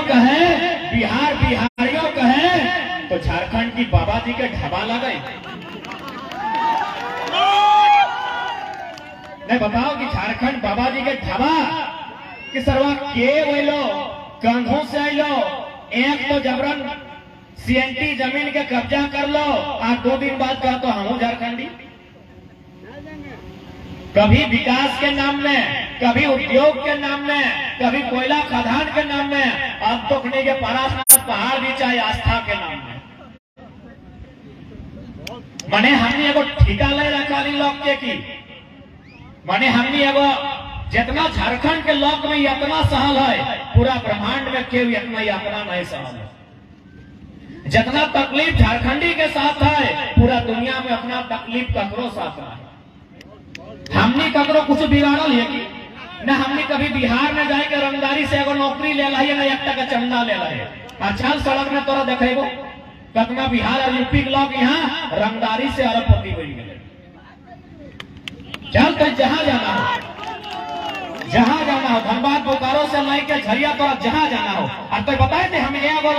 कहे, बिहार बिहारियों कहे, तो झारखंड की बाबा जी के ढाबा लगे। नहीं बताओ कि झारखंड बाबा जी के ढाबा कि सरवा के वैलो कंधों से आइलो, एक तो जबरन सीएनटी जमीन के कब्जा कर लो और 2 दिन बाद कहा तो हम झारखंडी। कभी विकास के नाम में, कभी उद्योग के नाम में, कभी कोयला खदान के नाम में, अब तो खने के पारासनाथ पहाड़ भी चाहे आस्था के नाम में। मने हमने एगो ठिका ले रखा लोग के की, मने हमने एगो जितना झारखंड के लोग में इतना सहल है, पूरा ब्रह्मांड में केव इतना यातना नहीं सहल है। जितना तकलीफ झारखंडी के साथ है, पूरा दुनिया में अपना तकलीफ ककरो साथ है। हमने ककरो कुछ बिगाड़ल है कि न हमने कभी बिहार में जाके रंगदारी से एगो नौकरी ले लाई, न 1 टका चंदा ले लाई। अच्छा सड़क में तोरा देखेगो कतना बिहार और यूपी के लोग यहाँ रंगदारी से अरबपति बन गए। चल तो जहां जाना हो, जहां जाना हो, धनबाद बोकारो से लेके झरिया तोरा जहां जाना हो। और तो बताए थे हम एगो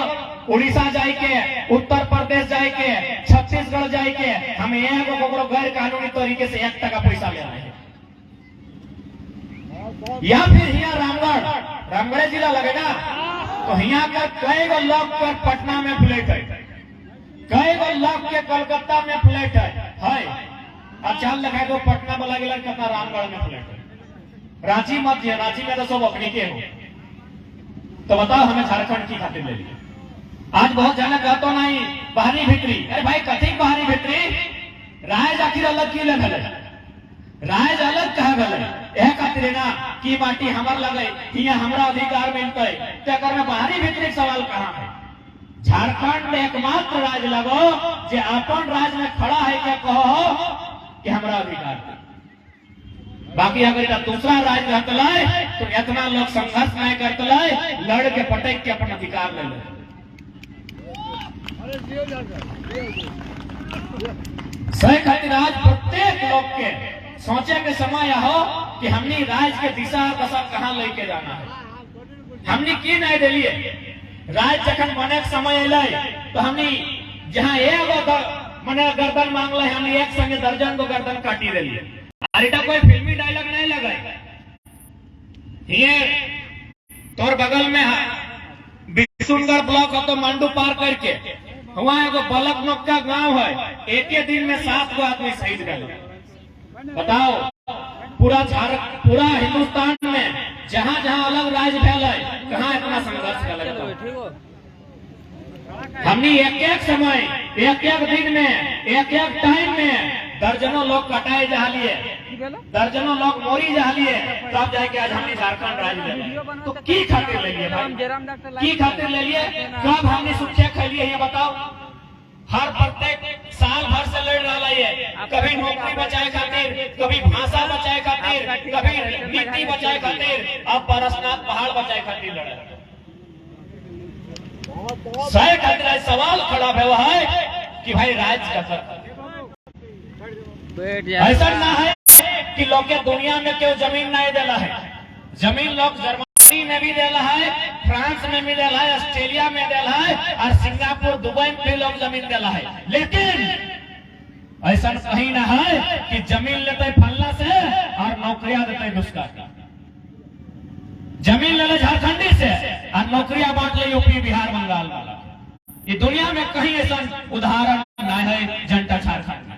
उड़ीसा जाए के, उत्तर प्रदेश जाए के, छत्तीसगढ़ जाए के, हम एगो गैर कानूनी तरीके से 1 टका पैसा ले रहे हैं। या फिर यहाँ रामगढ़ जिला लगेगा तो यहाँ का कई गो लोग पर पटना में फ्लैट है, कई गो लोग के कलकत्ता में फ्लैट है। अब चल लगा दो पटना वाला गिला कितना रामगढ़ में फ्लैट है। रांची मत दिया, रांची में तो सब अपनी के हो। तो बताओ हमें झारखंड की खातिर ले लिया। आज बहुत जाना कहते नहीं बाहरी भीतरी, अरे भाई कथी बाहरी भीतरी, राय आखिर अलग की ले गए, राय अलग कहा गए, यह खातिर ना कि माटी हमार लगे, यहाँ हमारा अधिकार मिलते, तो में बाहरी भीतरी सवाल कहाँ है। झारखंड एकमात्र राज्य लगो जो अपन राज्य में खड़ा है, क्या कहो कि हमारा अधिकार है। बाकी अगर दूसरा राज्य रहते तो इतना लोग संघर्ष नहीं करते, लड़ के पटक के अपन अधिकार ले ले। सही खातिर आज प्रत्येक लोग के सोचे के समय हो कि हमने राज्य के दिशा दशा कहाँ लेके जाना है। हमने की नहीं दिलिए, राज्य जखन बने के समय अल तो हमने जहाँ एगो मने गर्दन मांग ले, हमने एक संगे दर्जन को गर्दन काटी दिलिए। अरे कोई फिल्मी डायलॉग नहीं लगा। ये तोर बगल में बिशुनगढ़ ब्लॉक हो तो मंडू पार करके वहां एगो बलक नक्का गांव है, एक ही दिन में 7 गो आदमी शहीद गए। बताओ पूरा हिंदुस्तान में जहां जहां अलग राज्य फैल है, कहां इतना संघर्ष कर। हमने एक समय, एक दिन में, एक टाइम में दर्जनों लोग कटाए जा लिए, दर्जनों लोग मोरी जा लिए, तब जाके आज हमने झारखंड राज्य ले। तो की खातिर ले लिए भाई, की खातिर ले लिए, कब हमने सुखे खा लिए ये बताओ। हर प्रत्येक साल भर से लड़ रहा है, कभी नौकरी बचाए खातिर, कभी भाषा बचाए खातिर, कभी मिट्टी बचाए खातिर, अब पारसनाथ पहाड़ बचाए खातिर लड़े। सही खातिर सवाल खड़ा हुआ है कि भाई राज्य का ऐसा ना है कि लोग के दुनिया में क्यों जमीन नहीं देला है। जमीन लोग जर्मनी में भी देला है, फ्रांस में भी देला है, ऑस्ट्रेलिया में देला है, और सिंगापुर दुबई में भी लोग जमीन देला है। लेकिन ऐसा कहीं ना है कि जमीन लेते फल्ला से और नौकरियां देते दूसरा। जमीन ले झारखंडी से और नौकरियां बांट ले यूपी बिहार बंगाल वाला। ये दुनिया में कहीं ऐसा उदाहरण नहीं है जनता झारखंड में।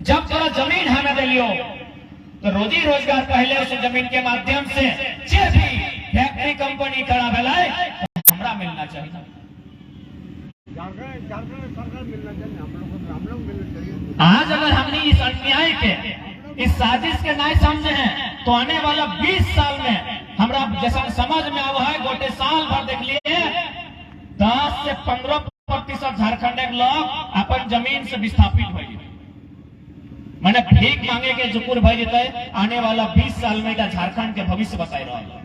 जब थोड़ा जमीन हमें दे लियो तो रोजी रोजगार पहले उस जमीन के माध्यम से जे भी फैक्ट्री कंपनी खड़ा भेलाय हमरा मिलना चाहिए। आज अगर हमने इस अन्याय के, इस साजिश के नहीं समझे हैं तो आने वाला 20 साल में हमरा जैसा समझ में आवा है, गोटे साल भर देख लिए 10 से 15% झारखंड के लोग अपन जमीन से विस्थापित हो गए, मैंने भीख मांगे के जुकुर भर जेते। आने वाला 20 साल में झारखंड के भविष्य बताए रहा है।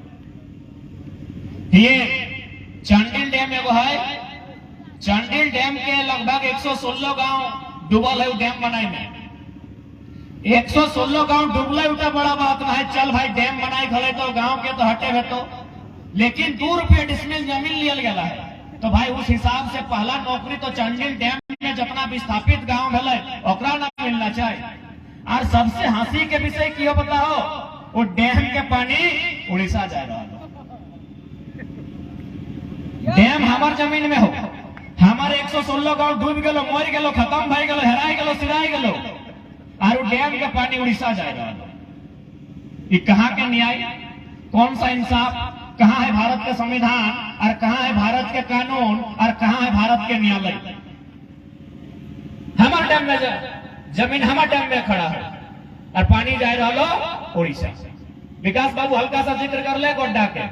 ये चांडिल डैम एगो है, चांडिल डैम के लगभग 116 गांव डूबल है। डैम बनाए में 116 गांव डूबल उठा बड़ा बात है। चल भाई डैम बनाए खड़े तो गांव के तो हटे हुए तो, लेकिन 2 रुपये डिसमिल जमीन लिया गया है। तो भाई उस हिसाब से पहला नौकरी तो चंडिल डैम में जितना विस्थापित गांव भेले ओकरा ना मिलना चाहिए। और सबसे हंसी के विषय क्यों बताओ, वो डैम के पानी उड़ीसा जा रहा है। डैम हमार जमीन में हो, हमारे 116 गांव डूब गलो, मर गलो, खत्म भाई गलो, हेराई गलो, सिराई गलो, और डैम के पानी उड़ीसा जा रहा है। ये कहाँ के न्याय, कौन सा इंसाफ, कहाँ है भारत का संविधान और कहाँ है भारत के कानून और कहाँ है भारत के न्यायालय। हमारे डैम में जमीन हमारे डैम में खड़ा है और पानी जा रहा लो उड़ीसा। विकास बाबू हल्का सा जिक्र कर ले गोड्डा के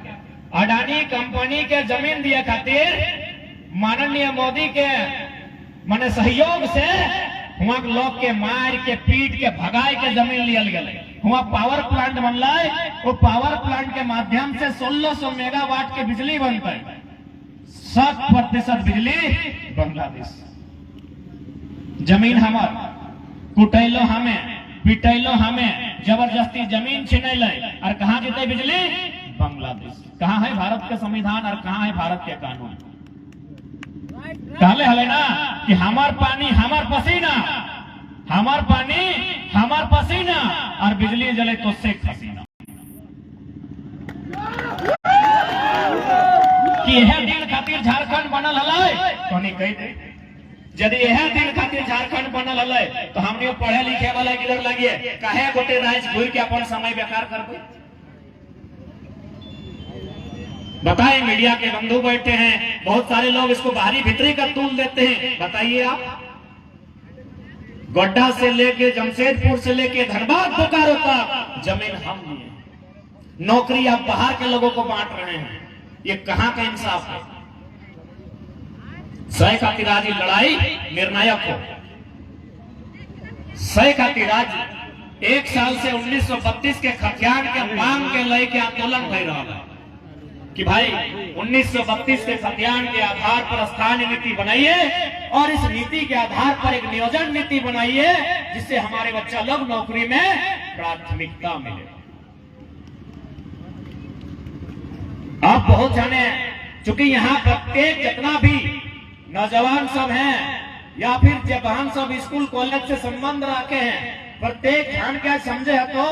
अडानी कंपनी के जमीन दिए खातिर माननीय मोदी के माने सहयोग से वहां लोग के मार के पीट के भगाए के जमीन लिया गए। वहां पावर प्लांट बनला, वो पावर प्लांट के माध्यम से 1600 मेगावाट के बिजली बनता है। 100% बिजली बांग्लादेश। जमीन हमार, कुटैलो हमें, पिटैलो हमें, जबरदस्ती जमीन छीनैल और कहाँ जीते बिजली बांग्लादेश। कहाँ है भारत के संविधान और कहाँ है भारत के कानून। कहले हले ना कि हमार पानी हमार पसीना, हमार पानी हमार पसीना और बिजली जले तो शेख हसीना। कि यह दिन खातिर झारखंड बनल हले तो नहीं कही दे, यदि यह दिन खातिर झारखंड बनल हले तो हमने पढ़े लिखे वाला किधर लगिए, काहे गोटे राज घूर के अपन समय बेकार करबे। बताइए, मीडिया के बंधु बैठे हैं, बहुत सारे लोग इसको बाहरी भीतरी का तूल देते हैं। बताइए आप, गोड्डा से लेके जमशेदपुर से लेके धनबाद बोकारो तक जमीन हम लिए, नौकरी आप बाहर के लोगों को बांट रहे हैं। ये कहां का इंसाफ है। सह खातिराज लड़ाई निर्णायक हो। सह खातिराज 1 साल से 1932 के खतियान के मांग के लेके आंदोलन हो रहा है कि भाई 1932 के खतियान के आधार पर स्थानीय नीति बनाइए और इस नीति के आधार पर एक नियोजन नीति बनाइए जिससे हमारे बच्चा लोग नौकरी में प्राथमिकता मिले। आप बहुत जाने, चूंकि यहाँ प्रत्येक जितना भी नौजवान सब हैं या फिर जवान सब स्कूल कॉलेज से संबंध रखे हैं, प्रत्येक ध्यान क्या समझे है तो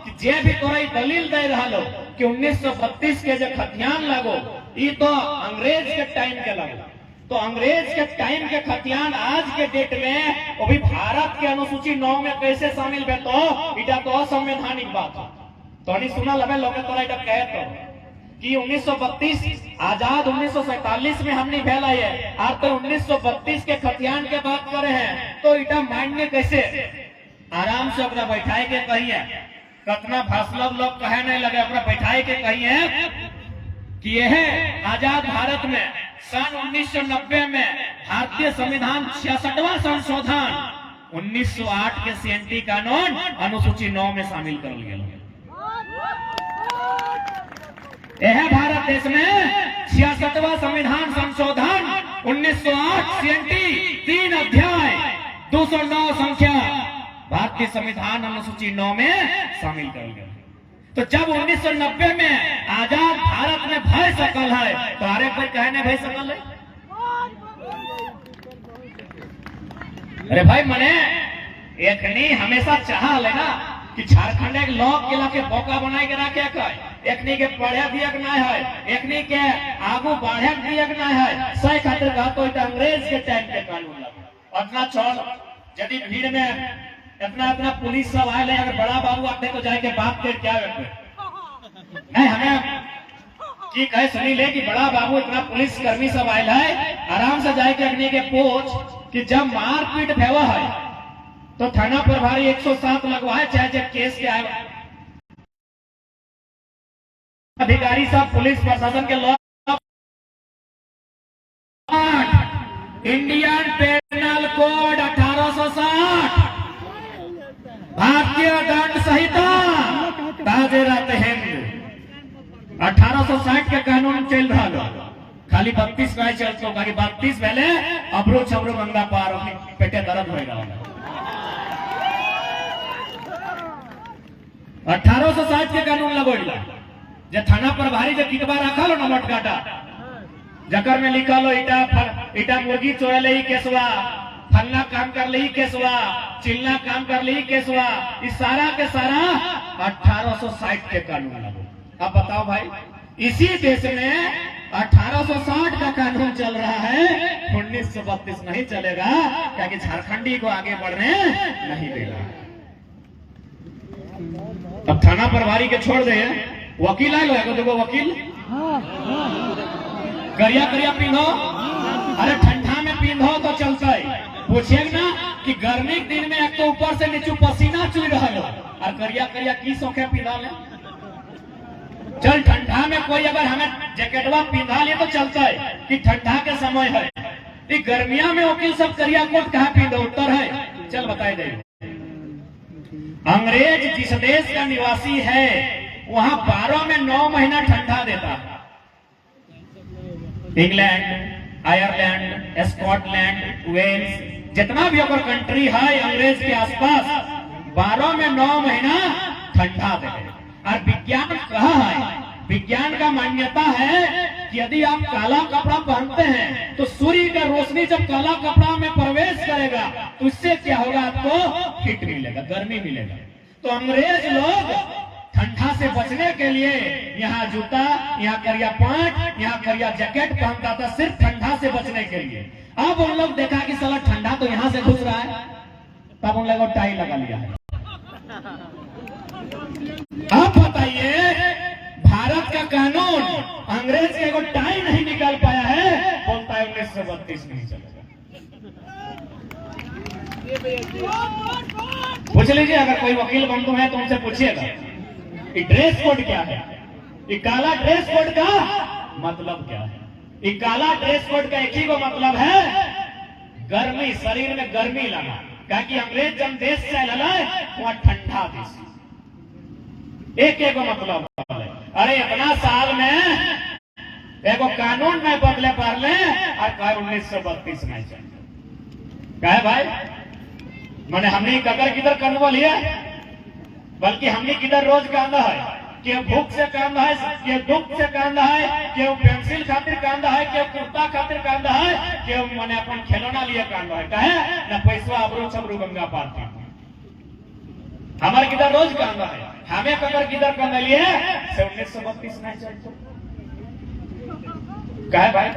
कि जे भी तोरा दलील दे रहा लो कि 1932 के जो खतियान लगो ये तो अंग्रेज के टाइम के लगो, तो अंग्रेज के टाइम के खतियान आज के डेट में वो भी भारत के अनुसूची 9 में कैसे शामिल है, तो इटा तो असंवैधानिक बात है। तो नहीं सुना लगे लोग तोरा इटा कहे तो कि 1932 आजाद 1947 में हमने भेला है और तो 1932 के खतियान के बात करे हैं तो इटा मान्य कैसे। आराम से अपना बैठाए के कहिए, कतना भाषण लोग कहे नहीं लगे, अपना बैठाए के कहिए कि यह आजाद भारत में सन 1990 में भारतीय संविधान 66वां संशोधन 1908 के सीएनटी कानून अनुसूची 9 में शामिल कर लिया। यह भारत देश में 66वां संविधान संशोधन 1908 सीएनटी 3 अध्याय 209 संख्या भारतीय संविधान अनुसूची 9 में शामिल कर गया। तो जब 1990 में आजाद भारत में भय सकल है तो आरे पर कहने भय सकल है। अरे भाई मने एक नहीं हमेशा चाह लेना कि झारखंड एक लोग किला के बोका बनाए के रखे एकनी के पढ़े दिया ना है, एकनी के आगू बढ़े दिया ना है। सही खातिर कहा तो अंग्रेज के टाइम के कानून लगा अपना छोड़। यदि भीड़ में अपना पुलिस सब आए, अगर बड़ा बाबू आते तो जाके बात कर क्या नहीं, हमें की कहे सुनी ले कि बड़ा बाबू इतना पुलिस कर्मी सब आए है, आराम से जाके अग्नि के पूछ कि जब मारपीट भेवा है तो थाना प्रभारी 107 लगवाए, चाहे जब केस के आए अधिकारी सब पुलिस प्रशासन के लोग इंडियन पेनल कोड 1860 भारतीय दंड संहिता ताजेरात हिंद 1860 के कानून चल रहा, खाली 32 नहीं चलते, 32 पहले अबरू छबरू गंगा पार पेटे दर्द हो रहा। 1860 के कानून लगोला जे थाना प्रभारी जे कितबा रखा लो नमट काटा जकर में लिखा लो इटा मुर्गी चोरा ले ही केसवा, फलना काम कर ले ही केसवा, चिल्ला काम कर ले ही केसवा। इस सारा के सारा 1860 के कानून लागू। अब बताओ भाई, इसी देश में 1860 का कानून चल रहा है, 1932 नहीं चलेगा, क्योंकि झारखंडी को आगे बढ़ने नहीं देगा। अब थाना प्रभारी के छोड़ दे, वकील आए लो, देखो वकील करिया करिया पीनो, अरे ठंडा में पीनो तो चलता है। पूछिए ना कि गर्मी के दिन में एक तो ऊपर से नीचे पसीना चुल रहा है और करिया करिया की सौखे पीना ले। चल ठंडा में कोई अगर हमें जैकेटवा पिंधा ले तो चलता है कि ठंडा के समय है। गर्मिया में वकील सब करिया कोट कहाँ पींदे, उत्तर है, चल बताए दे। अंग्रेज जिस देश का निवासी है वहां 12 में 9 महीना ठंडा देता। इंग्लैंड, आयरलैंड, स्कॉटलैंड, वेल्स, जितना भी अगर कंट्री है अंग्रेज के आसपास, 12 में 9 महीना ठंडा देते। और विज्ञान कहा है, विज्ञान का मान्यता है कि यदि आप काला कपड़ा पहनते हैं तो सूर्य का रोशनी जब काला कपड़ा में प्रवेश करेगा तो इससे क्या होगा, आपको हीट मिलेगा, गर्मी मिलेगा। तो अंग्रेज लोग ठंडा से बचने के लिए यहाँ जूता, यहाँ करिया पैंट, यहाँ करिया जैकेट पहनता था, सिर्फ ठंडा से बचने के लिए। अब उन लोग देखा कि साला ठंडा तो यहाँ से घुस रहा है, तब उन लोगों टाई लगा लिया है। अब बताइए, भारत का कानून अंग्रेज के को टाई नहीं निकाल पाया है, बोलता है 1932 नहीं चलेगा। पूछ लीजिए, अगर कोई वकील बंधु है तो उनसे पूछिएगा कि ड्रेस कोड क्या है, ये काला ड्रेस कोड का मतलब क्या है। ये काला ड्रेस कोड का एक ही को मतलब है, गर्मी, शरीर में गर्मी लाना। क्योंकि अंग्रेज जब देश से लड़ा वहां ठंडा देश, एक एक मतलब है। अरे इतना साल में एगो कानून नहीं बदले पार ले और कहे 1932 नहीं चाहिए। कहे भाई, मैंने हमने कगर किधर कंधवा लिया, बल्कि हमने किधर रोज कांदा है, क्यों भूख से कांदा है, क्यों दुख से कांदा है, क्यों पेंसिल खातिर कांदा है, क्यों कुर्ता खातिर कांदा है, क्यों मैंने अपन खिलौना लिए कांदा है। कहे न पैसा अबरू छबरू गंगा पार था, हमारे किधर रोज कांदा है, हमें कगर किधर कांदा लिए से 1932 नहीं चलते। कहे भाई,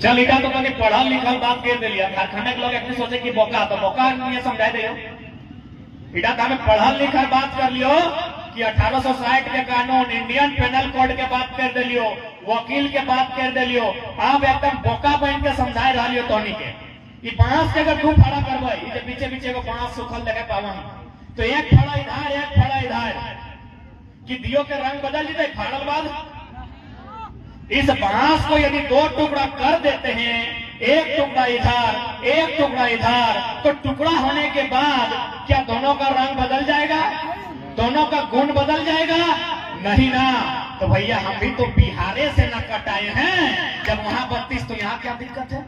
चल इटा तो कभी पढ़ा लिखा बात कह दे लिया, कारखाने के लोग अपने सोचे कि बोका तो बोका नहीं समझा दे। इटा तो हमें पढ़ा लिखा बात कर लियो कि 1860 के कानून, इंडियन पेनल कोड के बात कर दे लियो, वकील के बात कर दे लियो। आप एकदम बोका बन के समझाए रहा लियो तोनी के कि बांस के अगर 2 फाड़ा करवाई, ये पीछे पीछे को बांस सुखल देखे पावा तो एक फाड़ा इधर एक फाड़ा इधर, कि दियो के रंग बदल जाते फाड़ल बाद। इस बांस को यदि 2 टुकड़ा कर देते हैं, एक टुकड़ा इधर एक टुकड़ा इधर, तो टुकड़ा होने के बाद क्या दोनों का रंग बदल जाएगा, दोनों का गुण बदल जाएगा? नहीं ना। तो भैया हम भी तो बिहारे से न कटाए हैं, जब वहां 32 तो यहाँ क्या दिक्कत है,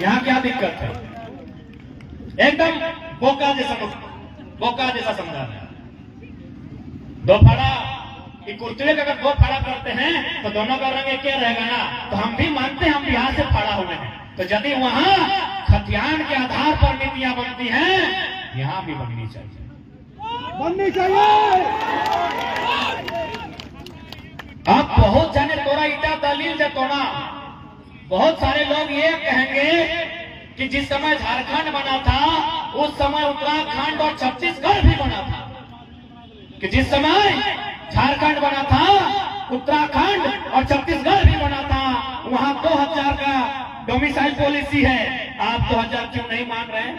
यहाँ क्या दिक्कत है? एकदम बोका जैसा समझा है। 2 फाड़ा कुर्ते का अगर 2 फाड़ा करते हैं तो दोनों का रंग एक रहेगा ना। तो हम भी मानते हैं हम बिहार से फाड़ा हुए हैं, तो यदि वहां खतियान के आधार पर नीतियां बनती हैं, यहां भी बननी चाहिए। अब बहुत जाने तोरा इटा दलील जे तोना, बहुत सारे लोग ये कहेंगे कि जिस समय झारखंड बना था उस समय उत्तराखंड और छत्तीसगढ़ भी बना था, कि जिस समय झारखंड बना था उत्तराखंड और छत्तीसगढ़ भी बना था, वहां 2000 का डोमिसाइल पॉलिसी है। आप 2000 क्यों नहीं मान रहे?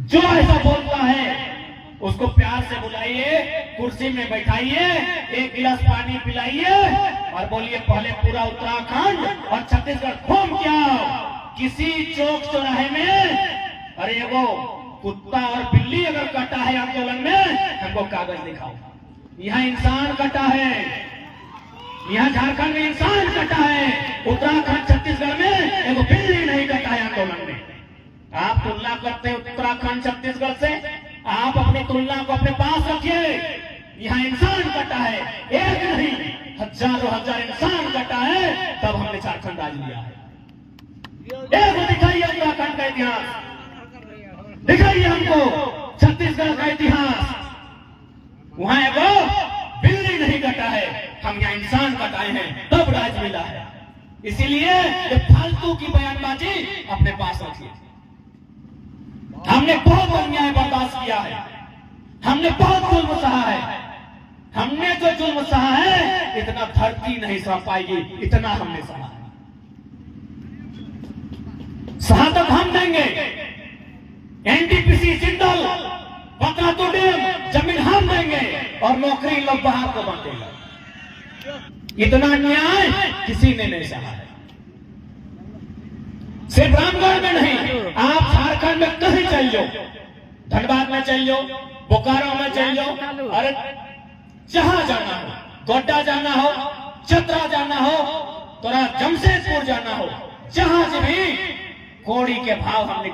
जो ऐसा बोलता है उसको प्यार से बुलाइए, कुर्सी में बैठाइए, 1 गिलास पानी पिलाइए और बोलिए पहले पूरा उत्तराखंड और छत्तीसगढ़ घूम के आओ। किसी चौक चौराहे में अरे वो कुत्ता और बिल्ली अगर कटा है आंदोलन में, हमको कागज दिखाओ। यहाँ इंसान कटा है, यहाँ झारखंड में इंसान कटा है, उत्तराखंड छत्तीसगढ़ में एगो बिल्ली नहीं कटा है आंदोलन में। आप तुलना करते हैं उत्तराखंड छत्तीसगढ़ से, आप अपनी तुलना को अपने पास रखिए। यहाँ इंसान कटा है, एक नहीं हजारों हजार इंसान कटा है, तब हमने झारखंड राज लिया है। एक दिखाइए उत्तराखंड का इतिहास, दिखाइए हमको छत्तीसगढ़ का इतिहास। वहां वो बिल्ली नहीं कटा है, हम यहाँ इंसान कटाए हैं, तब राज मिला है। इसीलिए ये फालतू की बयानबाजी अपने पास रखिए। हमने बहुत अन्याय बर्दाश्त किया है, हमने बहुत जुल्म सहा है। हमने जो जुल्म सहा है इतना धरती नहीं सह पाएगी, इतना हमने सहा है। शहादत हम देंगे, एनटीपीसी जिंदल पतरातू डैम जमीन हम देंगे और नौकरी लोग बाहर को बांटेगा। इतना अन्याय किसी ने नहीं सहा है। सिर्फ रामगढ़ में नहीं, आप झारखंड में कहीं चल जाओ, धनबाद में चल जाओ, बोकारो में चल जाओ, अरे जहां जाना हो, गोड्डा जाना हो, चतरा जाना हो, तोरा जमशेदपुर जाना हो, जहां से भी कोड़ी के भाव हमने